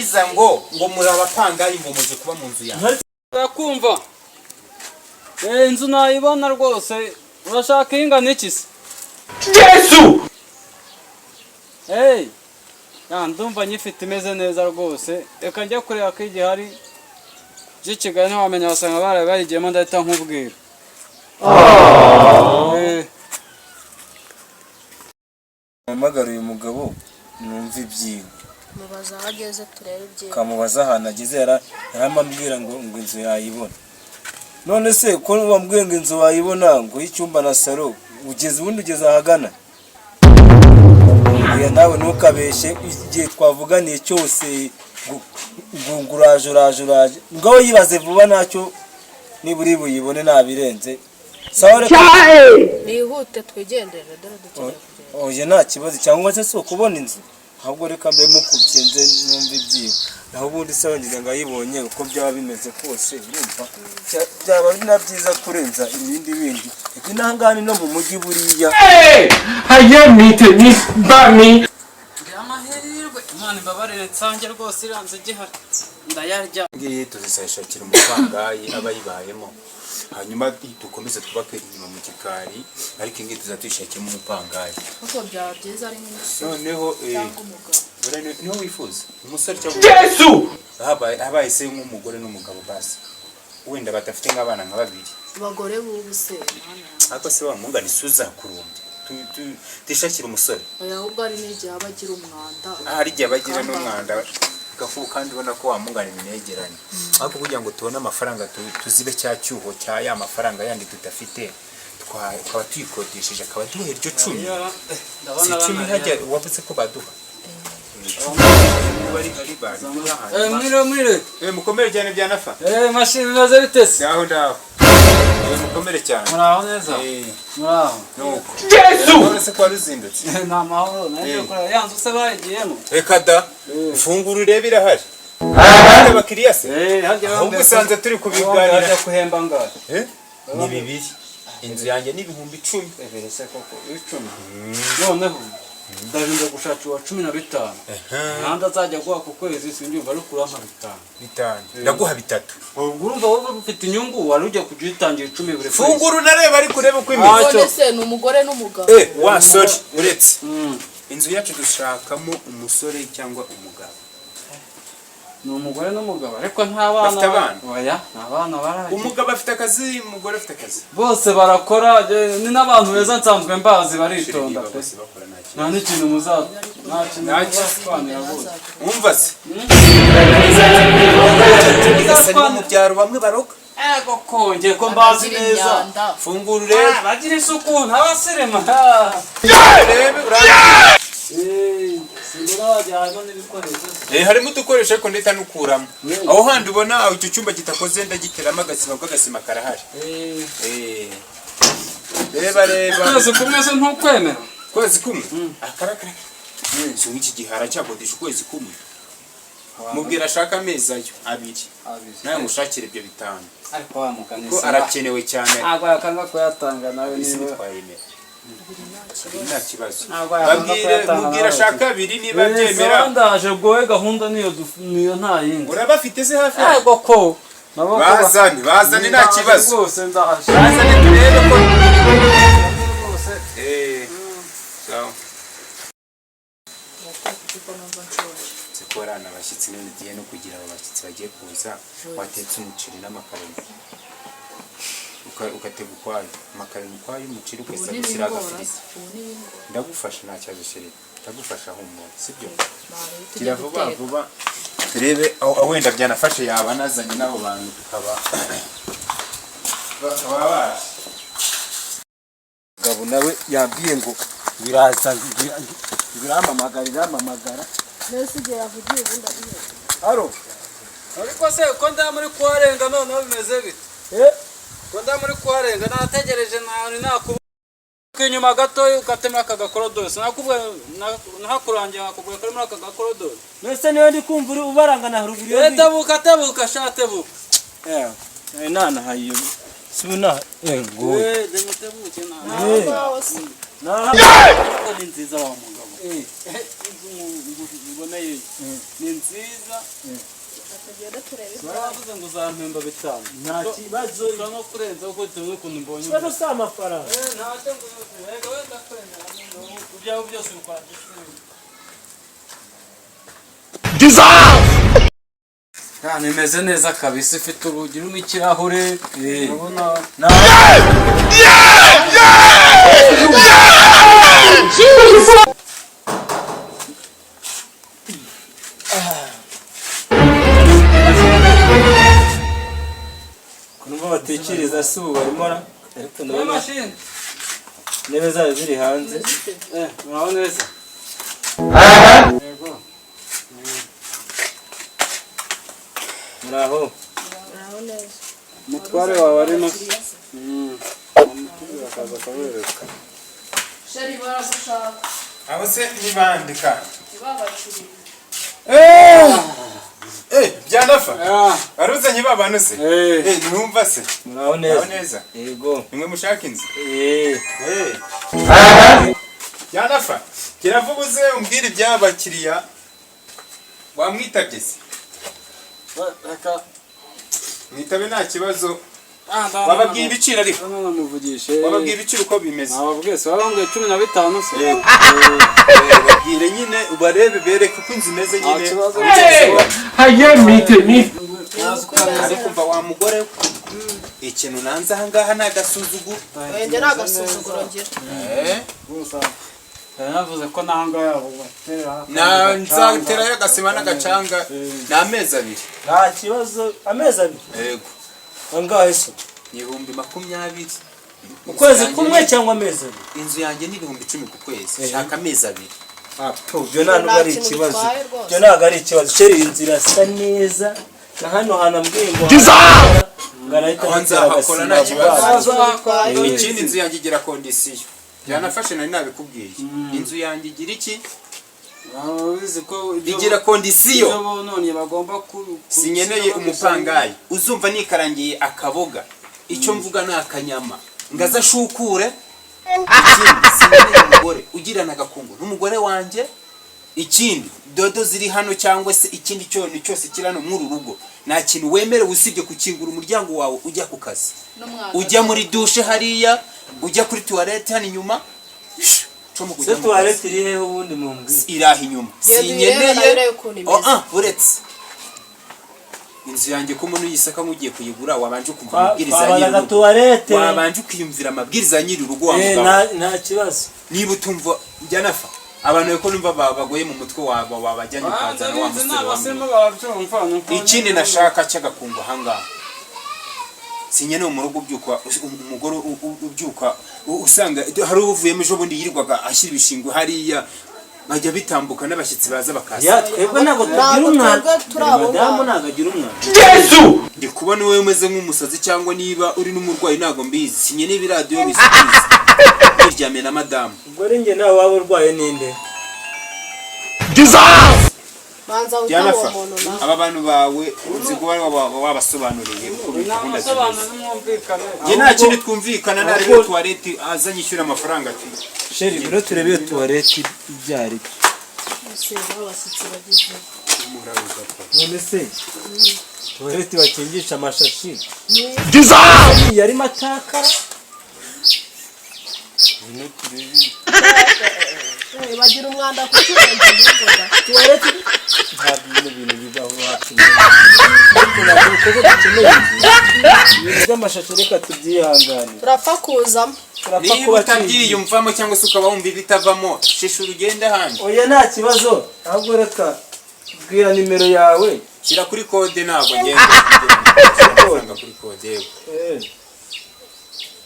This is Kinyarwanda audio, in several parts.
warangiza ngo muri abapangayi ngo muze kuba mu nzu yawe. Urakumva? Inzu nayibona rwose. Urashaka ingana iki se? Yesu! Ndumva nyifite imeze neza rwose. Reka njya kureba ko igihari. Kigali ntiwamenya wasanga barayigiyemo ndahita nkubwira. Mpamagara uyu mugabo numva ibyiwe. Mubaza aho ageze turebe ibyiwe. Kamubaza ahantu ageze yaramambwira ngo inzu yayibona. None se ko wambwiye ngo inzu wayibona ngo y'icyumba na salo ubundi ugeze ahagana? Oya nawe ntukabeshe igihe twavuganiye cyose ngo uraje ngaho yibaze vuba ntacyo niburi buyibone nabirenze. Sawa reka nihute twigendere dore dukeneye kugenda. Oya nta kibazo cyangwa se so kubona inzu ahubwo reka mbe mukubyenze numva ibyiwe. Naho ubundi se wongera ngo ayibonye uko byaba bimeze kose urumva byaba binabyiza kurenza ibindi bindi. Iki nahangane no mu mujyi buriya. Hayemite ni bami. Amahirwe Imana imbabarire nsange rwose iranze gihari. Ndayarya. Ngiye tuzisashakira umupangayi abayibayemo. Hanyuma dukomeze twubake inyuma mu gikari ariko ingi tuzatwishakira mu mupangayi. Uko byaba byiza ari nk'umusore. Noneho cyangwa umugabo. niho wifuza umusore cyangwa Yesu habaye se nk'umugore n'umugabo basi wenda batafite nk'abana nka babiri abagore b'ubuse ariko se wamungana isuza kurumbye tishakira umusore. Oya ahubwo ari n'igihe abagira umwanda. Hari igihe bagira n'umwanda gafu kandi ubona ko wamungana ibinegeranye ariko kugira ngo tubone amafaranga tuzibe cya cyuho cya ya mafaranga yandi tudafite twaba tuyikodesheje akaba duhe iryo 10. Si 10 hajya wavuze ko baduha. Mwire. Mukomere cyane byanafa. Mashini bimaze bitese. Ndaho. Mukomere cyane. Muraho neza. Muraho. Nuko. Yesu! None se kwa ruzindutse. Nta mahoro naje kora yanzu se bayigiyemo. Reka da. Fungura urebe irahari. Abakiriya se. Ahubwo usanze turi kubiganira. Ajya kuhemba ngara. Ni 2. Inzu yanjye ni 10,000. Everese koko 10. Noneho ndarinda gushaka wa 15. Nanda azajya guha ku kwezi sinjumva ari kurampa 5. Ndaguha 3. Urumva wowe ufite inyungu wari ujya kugitangira 10 buri kwezi. Fungura unareba ari kureba uko imeze. None se ni umugore n'umugabo. Wa sorry uretse. Inzu yacu dushakamo umusore cyangwa umugabo. Ni umugore n'umugabo ariko nta bana. Oya nta bana baraje. Umugabo afite akazi, umugore afite akazi. Bose barakora ni n'abantu beza nsanzwe mbazi baritonda. Nta n'ikintu muzaza. Nta kintu cyakwanira bose. Umva se. Asa mu byaro bamwe baroka. Ego konje ko mbazi neza. Fungura urebe. Bagira isuku ntabasirema. Rebe urabona. Harimo udukoresho ariko ndeta nukuramo. Aho handi ubona icyo cyumba kitakoze ndagiteramo agasima bw'agasima karahari. Reba. Kwezi kumwe se ntukwemera. Kwezi kumwe? Akarakara. So iki gihara cyakodesha kwezi kumwe. Mubwira ashaka amezi ayo 2. Nawe mushakire ibyo 5. Ariko wamukanisa. Ko arakenewe cyane. Ntabwo yakanga kuyatanga nawe niba twayemera. Nta kibazo. Mubwira ashaka 2 niba byemera. Ndaje goye gahunda niyo nta yindi. Urabafite se hafi? Yego ko. Bazane nta kibazo. Rwose ndaje. Bazane turebe ko rwose. Sawa. Sikorana abashyitsi none giye no kugira abashyitsi bagiye kuza watetse umuceri n'amakaroni. Ukatega ukwayo amakaroni ukwayo umuceri ukesa gusiraga filisi. Ndagufasha nta cyazo sheri. Ndagufasha humura sibyo? Kira vuba turebe wenda byanafashe yaba nazanye nabo bantu tukaba baje. Gabo nawe yambwiye ngo biraza biramamagara. Nese igihe yavugiye ubundi ari. Haro. Ariko se ko nda muri kwarenga none bimeze bite? Ko nda muri kwarenga nategereje nakubuka inyuma gato ukatemera akagakorodoro. Sinakubwe nahakurangiye akubwe kuri muri akagakorodoro. Nese niwe ndi kumva uri ubarangana haruguru yo. Tabuka shatebuka. Nana hayo. Sibuna demutebuke na. Na. Ni nziza wa mugabo. uboneye ni nziza tugenda turebe baravuze ngo uzampemba bitanu nta kibazo ushobora no kurenza kuko bitewe n'ukuntu mbonye ikibazo si amafaranga ntacyo ngo reka wenda kwemera ibyawe byose bikora imeze neza kabisa ifite urugi rurimo ikirahure urabona kunumva batekereza si ubu barimo ariko niyo ndabona mashini intebe zayo ziri hanze muraho neza yego muraho muraho neza umutware wawe arimo akaza akabereka sheri baragushaka abo se nibandika babakiriye byanafa waruzanye babanu se numva se muraho aho neza neza yego nimwe mushaka inzu eh byanafa kiravubuze umbwira iby'abakiriya wamwitabye se reka mwitabe nta kibazo wababwiye ibiciro ariko namuvugishe wababwiye ibiciro uko bimeze nababwiye se wababwiye 15 se babwire nyine ubarebe bereke uko inzu imeze nyine ariko mva wa mugore ikintu nanze aha ngaha ni agasuzuguro njye nta gasuzuguro ngira navuze ko nanga yabo nzaterayo agasima n'agacanga ni amezi abiri nta kibazo amezi abiri yego angahe se ni 20,000 ukwezi kumwe cyangwa amezi abiri inzu yanjye ni 10,000 ku kwezi shaka amezi abiri byo ntabwo ari ikibazo byo ntabwo ari ikibazo sheri inzu irasa neza na hano hantu ambwiye ngo ngarahita nzahakora nta kibazo ikindi ikindi inzu yanjye igira kondisiyo byanafashe nari nabikubwiye inzu yanjye igira iki uzi ko igira kondisiyo none bagomba sinyeneye umupangayi uzumva nikarangiye akaboga icyo mvuga ni akanyama ngaza shukure ikindi sinyeneye umugore ugirana agakungu n'umugore wanjye ikindi dodo ziri hano cyangwa se ikindi cyose kirano muri rugo nta kintu wemerewe usibye kukingura umuryango wawe ujya ku kazi ujya muri dushe hariya ujya kuri toilette hano inyuma se toilette iri hehe ubundi mumbwire iraha inyuma sinyeneye uretse inzu yanjye ko umuntu yisaka nk'ugiye kuyigura wabanje ukumva amabwiriza y'urugo wabanje ukiyumvira amabwiriza y'iri rugo wa mugabo nta kibazo niba utumva byanafa abantu ko numva bagoye mu mutwe wabajyanye ukazana wa musore ikindi nashaka cy'agakungu ahangaha sinyeneye mu rugo ubyuka umugore ubyuka usanga hari uvuyemo ejo bundi yirirwaga ashyira ibishingwe hariya nkajya bitambuka n'abashyitsi baza bakaza twebwe ntabwo tugira umwana madamu ntabwo agira umwana ndi kubona wowe umeze nk'umusazi cyangwa niba uri n'umurwayi ntabwo mbizi sinyeneye ibiradiyo bisubiza biryamye na madamu ubwo ari njye nawe waba urwaye ninde aba bantu bawe uzi ko wabasobanuriye uko gahunda zimeze nta kindi twumvikana na rero toilette azanye ishyura amafaranga ati sheri biro turebe iyo toilette ibyari none se toilette bakingisha amashashi yarimo atakara bagira umwanda ku cyumba cy'inzoga toilette ntabwo ibintu bibaho hafi by'amashashi reka tubyihangane turapfa kuzamo niba utabyiyumvamo cyangwa se ukaba wumva ibitavamo shisha urugende hanze oya nta kibazo ahubwo reka bwira nimero yawe shyira kuri kode ntabwo ngenda kuri kode yego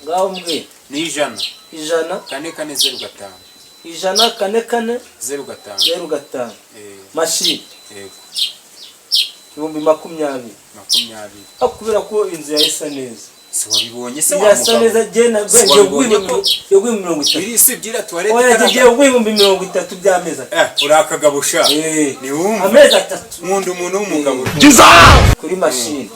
ngaho mbwira ni 100 4405 144 mashini yego 20,000 kubera ko inzu yahisa neza si wabibonye se yasa neza gena yo 30 biri se byira toilette oya giye 30 by'ameza urakagabusha ni wumva ameza 3 nkunda umuntu w'umugabo kuri mashini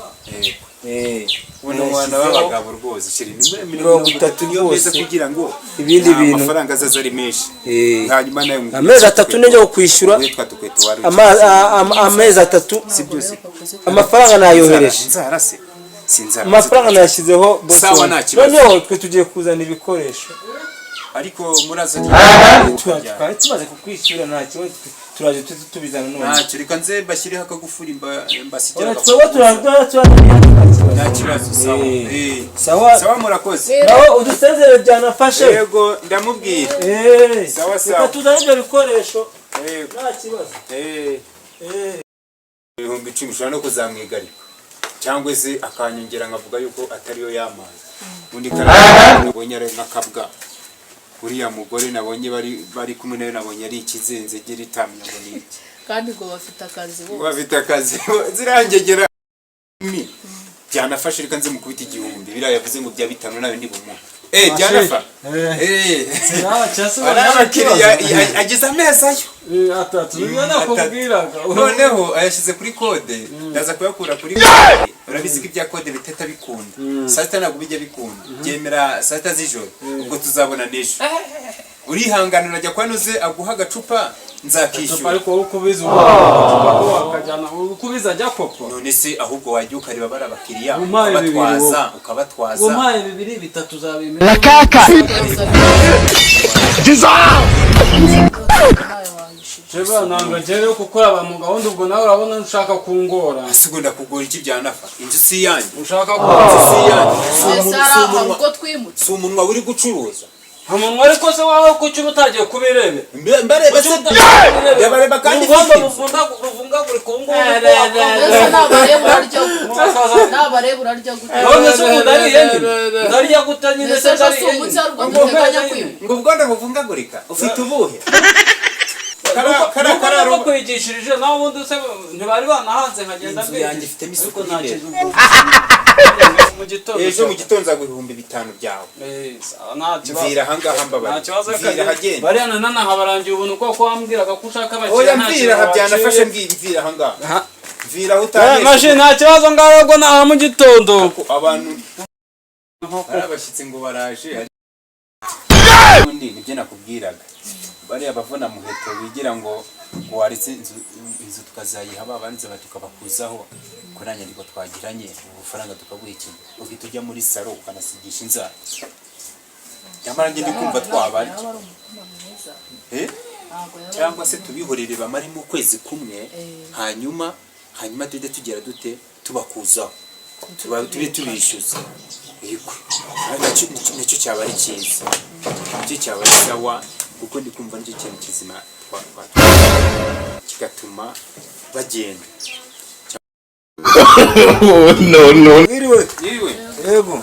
uno mwana w'abagabo rwose shiri 30 niyo meza rwose kugira ngo ibindi bintu amafaranga azaza ari menshi hanyuma nayo amezi 3 nejya kwishyura amezi 3 si byose amafaranga nayohereje nzarase sinzara amafaranga nashyizeho sawa nta kibazo noneho twe tugiye kuzana ibikoresho ariko muraza twari tumaze kukwishyura nta kibazo turaje tubizana none ntacyo reka nze bashyiriho akagufuri mbasigira twebwe turaza nta kibazo sawa murakoze naho udusezere byanafashe yego ndamubwira sawa reka tuzane ibyo bikoresho nta kibazo 10,000 ushobora no kuzamwigarika cyangwa se akanyongera nkavuga yuko atariyo yamazi undi nabonye ari nk'akabwa uriya mugore nabonye bari kumwe nawe nabonye ari ikizenze gira itamenya ngo ni iki kandi ngo bafite akazi zirangegera byanafashe reka nze mukubita 1000 biriya yavuze ngo bya 5 nawe ndi bumuha byanafa abakiriya agize ameza yo atatu nakubwiraga noneho ayashyize kuri kode ndaza kuyakura kuri kode urabizi ko ibya kode biteta bikunda saa sita ntabwo bijya bikunda byemera saa sita z'ijoro ubwo tuzabona n'ejo urihangana urajya kwa nuze aguha agacupa nzakishyura ariko ukubiza wakajyana ukubiza ajya koko none se ahubwo wajya ukareba bari abakiriya ukabatwaza umpaye 2 3 zabimera Jeba nanga jere gukora ba mu gahunda ubwo nawe urabona ushaka kungora asigo ndakugora iki byanafa inzu si yanjye ushaka kungora si umunwa uri gucuruza umunwa ariko se wawe kuki utagiye kubirebe mbareba se yabareba kandi buvunga buri kungora n'abareba urarya gute none se udariye ndarya gutanyine se ngo ubwo ndabuvungagurika ufite ubuhe karara kwigishirije naho ubundi se ntibari banahanze nkagenda mbe yanjye ifite misuko nta kintu mu gitondo ejo mu gitondo zaguhumbi 5 byawe nta kibazo mvira hangaha mbabara mvira hagenda bariya nana habarangiye ubuntu ko wambwiraga ko ushaka abakiriya oya mvira habyanafashe mvira hangaha mvira utanye mashini nta kibazo ngaho na mu gitondo abantu arabashitse ngo baraje undi nibyo nakubwiraga bari abavuna muheto bigira ngo waritse inzu tukazayiha babanze batukabakuzaho ko nanye ndiko twagiranye ubufaranga tukaguha ikintu ugita ujya muri saro ukanasigisha inzara nyamara nge ndikumva twabari cyangwa se tubihorere bamari mu kwezi kumwe hanyuma tujye tugera dute tubakuzaho tube tubishyuza yego nicyo cyaba ari cyiza nicyo cyaba ari sawa kuko ndi kumva nicyo kintu kizima kigatuma bagenda no yiriwe yego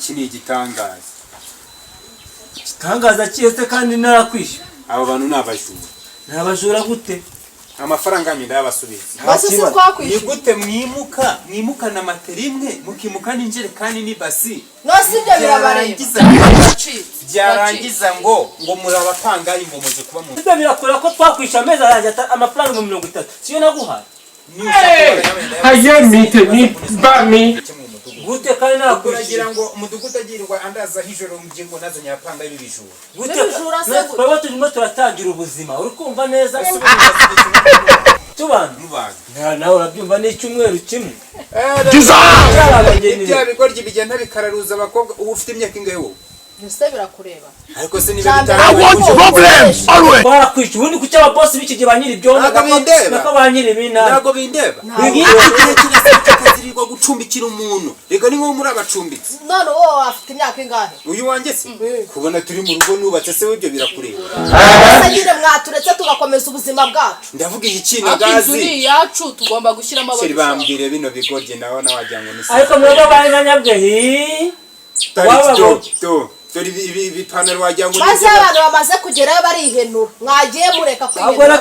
kini igitangaza cyese kandi narakwishyura aba bantu nabajura gute amafaranga nyine yabasubiza basi se twakwishyura ni gute mwimukana materi imwe mukimuka n'injerekani n'ibasi nose ibyo birabareba byarangiza ngo murabapanga imbomoje kuba mu ibyo birakora ko twakwishyura amezi arangiye amafaranga 30 siyo naguhaye ayemite ni bami gute kandi nakuragira ngo umudugudu agirirwa andaza hijoro mgingo nazo nyapanga y'ibijuru gute baba turimo turatangira ubuzima uri kumva neza tubana nawe urabyumva n'icyumweru kimwe ibya bigoryi bigenda bikararuza abakobwa ubu ufite imyaka ingahe wowe ese birakureba ariko se niba bitanga barakwishyura ubundi kuki ababosi b'iki gihe banyiri ibyondo nako banyiri ibinani ntabwo bindeba kirazirwa gucumbikira umuntu reka ni nko muri abacumbitsi none wowe afite imyaka ingahe uyu wanjye se kubona turi mu rugo nubatse se w'ibyo birakureba ese nyine mwaturetse tugakomeza ubuzima bwacu ndavuga iki kintu gazi inzu yacu tugomba gushyiramo abandi bambwire bino bigorye naho nawajya ngo nise ariko mwebwe banyanyabwe dore ibi panel wajya ngo maze abantu bamaze kugerayo barihenura mwagiye mureka kwihenura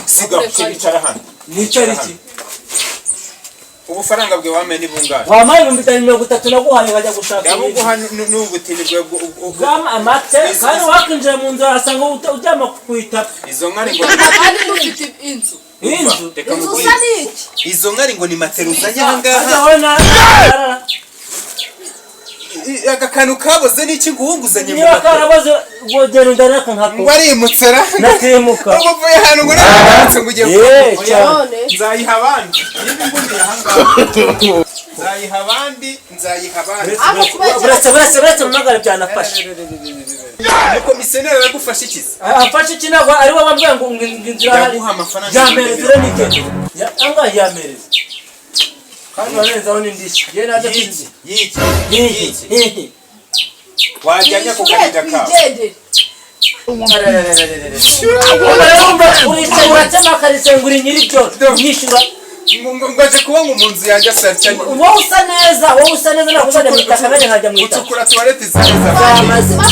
siga kwicara hano nicyo iki ubufaranga bwe wamenye ni bungana wampaye 330 naguhaye bajya gushaka yabuguha n'ubutinirwe bwama amate kandi wakinjira mu nzu asanga ujyama kwita izo nkari ngo kandi dufite inzu usa n'iki izo nkari ngo ni materuza nyangaha aka kantu kaboze n'iki guhunguzanye mu niba karaboze gogera ndana kankako warimutsera natemuka uvuye hano ngo naratse ngo ugiye cyane nzayiha abandi niba ngumye ahangaha nzayiha abandi buretse mu magara byanafashe umukomisiyoneri aragufasha iki afashe iki ntabwo ari we wambwiye ngo inzira hari yamereze n'igende angahe yamereze kandi warenzaho n'indishyi ye naje kwinjira yiki wajyanya ku gahinda kawe uricaye uratema akarisengura nyiri byo nyishyura ngaje kuba ngo mu nzu yanjye asatya wowe usa neza nakuzajya mu itaka nanjye nkajya mu itaka ucukura tuwarete zeza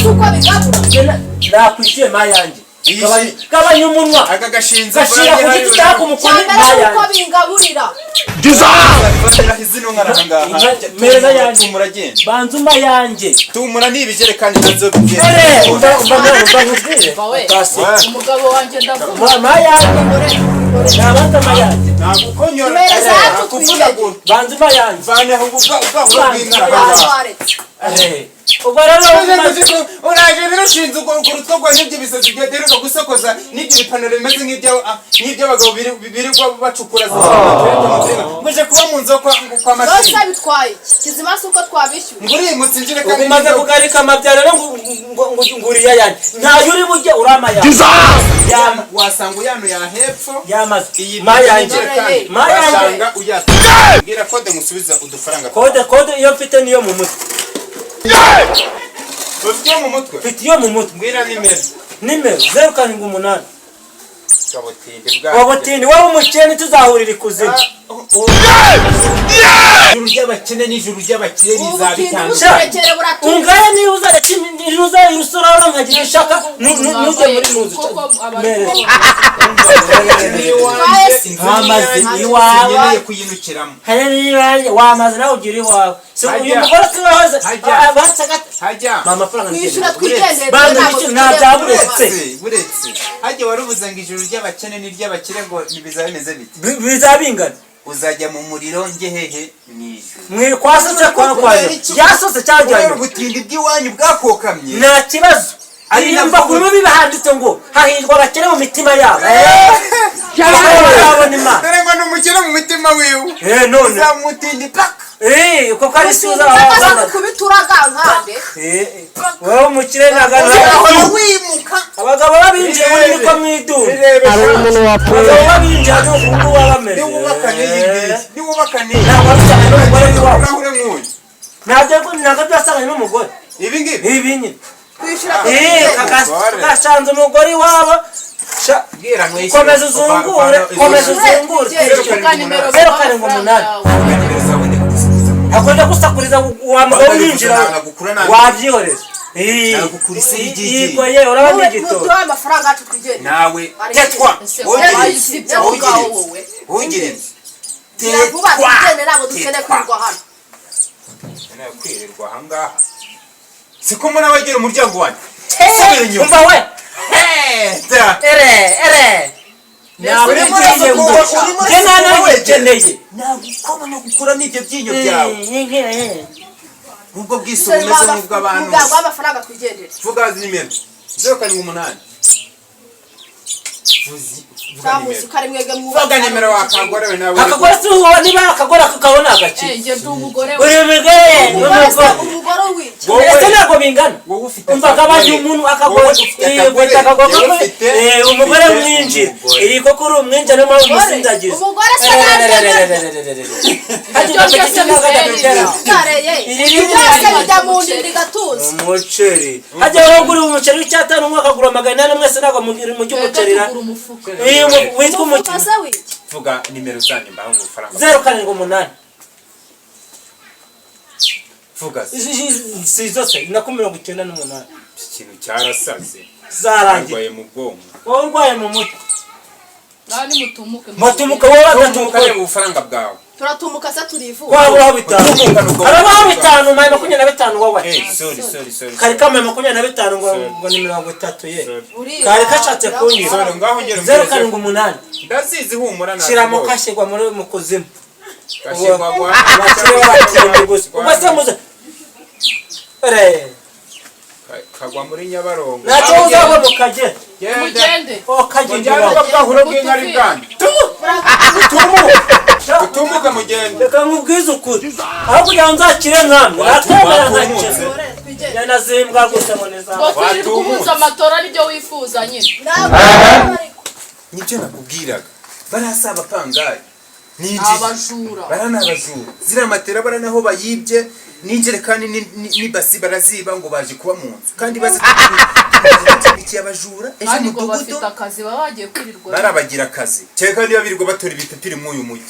uko bigabura nakwishyuye mayanjye gabanya umunwa aka gashinze gashira ku giti cyaka umukuru cyangwa uko bingaburira zino nkaranga meza yanjye muragenda banzuma yanjye tumura nibijerekani nazo bigenda umugabo wanjye ndavuga mayanjye nabanza mayanjye nagukonyora kuvunagura banzuma yanjye vaneho ubwahura bw'inka ubwo rero uraje rero ushinze urutwo rwa n'ibyo bisazi byaderuka gusokoza n'ibyo bipantaro bimeze nk'iby'abagabo birirwa bacukura muje kuba mu nzu kwa mashini rose bitwaye kizima suko twabishyuye ngurimutse injire kandi umaze kugarika amabyaro ngo nguriya yanjye ntayo uri bujye urama wasanga uyano ya hepfo yamaze iyi mayanjye wasanga uyata bwira kode musubiza udufaranga kode iyo mfite niyo mu mutwe ufite mu mutwe mfite iyo mu mutwe mbwira nimero 078 kabotinde bwa wabutini wowe umukene tuzahurira ikuzimu ijuru ry'abakene n'ijuru ry'abakire rizabitanga ungaya niba uzajya usorora nkagira ishaka nujye muri muzu iwawe kuyinukiramo wamaze nawe ugira iwawe uyu mugore si wahoze hajya amafaranga kwishyura twigendere buretse hajya waruvuze ngo ijuru ry'abakene n'iry'abakire ngo bizaba bimeze bite bizabingana uzajya mu muriro njye hehe n'ijuru mwikwasose kwaje yasose cyajyanye ubutindi bw'iwanyu bwakokamye nta kibazo aririmba ku rubi bahanditse ngo hahirwa abakene mu mitima yabo yabona imana dore ngo n'umukene mu mitima wiwe none uzamutindi paka kuko ari suza kubituraga nkande wowe umukire nagana wimuka abagabo babinjiye muri niko mwiduni abagabo babinjiye n'ukungu wabameze niwubakane ntabwo wasanganye n'umugore w'iwabo urahure nk'uyu ntabwo byasanganye n'umugore ibi ngibi ibi nyine kwishyura kagashanze umugore iwabo komeza uzungure zero karindwi umunani akunda gusakuriza wamugabo winjira wabyihoreza yego ye urabona igitoro amafaranga yacu twigende nawe tetwa ugire vuba tugende ntabwo dukeneye kwirirwa hano kwirirwa ahangaha siko mbona wegera umuryango wanjye umva we ntabwo gukuramo ibyo byinyo byawe ubwo bwise bumeze nk'ubw'abantu amafaranga twigendere vuga nimero 078 vuga nimero wakagorewe nawe akagore si uwo niba akagore kakabona agaki uri umugore w'iki ntabwo bingana umva kabanje umuntu akagore umugore mwinjira iyi koko uri umwinjira niyo mpamvu umusindagiza umugore se umuceri hajya wagura umuceri w'icyatanu umwe akagura 800 mwese ntabwo mujya umucerera witwa umuceri vuga nimero zanyu mbaho amafaranga 078 vuga si zose na 98 ikintu cyarasaze zarangiye mu bwonko wowe urwaye mu mutwe nani mutumuke mutumuke wowe agatumuka ubufaranga bwawe turatumuka se turivuga waburaho bitanu arabaho bitanu maye 25 wowe sorry kari kama 25 ngo ni 30 ye kari kashatse kunyira sorry ngaho ngero 0.8 ndazizi humura na shira mu kashegwa muri mu kuzimu kashegwa gwa ubase muze ere kagwa muri Nyabarongo nacho uzabo mukaje mugende kagende bagahura bw'intari bwandi utumuka mugende reka nkubwize ukuri aho kugira ngo nzakire nkamwe atemera nkakire yanazimbwa gusa moneza twiri kubuza amatora aribyo wifuza nyine nibyo nakubwiraga barasaba pangayi abajura baranabajura zira matera baranaho bayibye n'injerekani n'ibasi baraziba ngo baje kuba mu nzu kandi bazitikiye abajura ejo mudugudu bafite akazi baba bagiye kwirirwa barabagira akazi cyeka niba birirwa batora ibipipiri mu uyu mujyi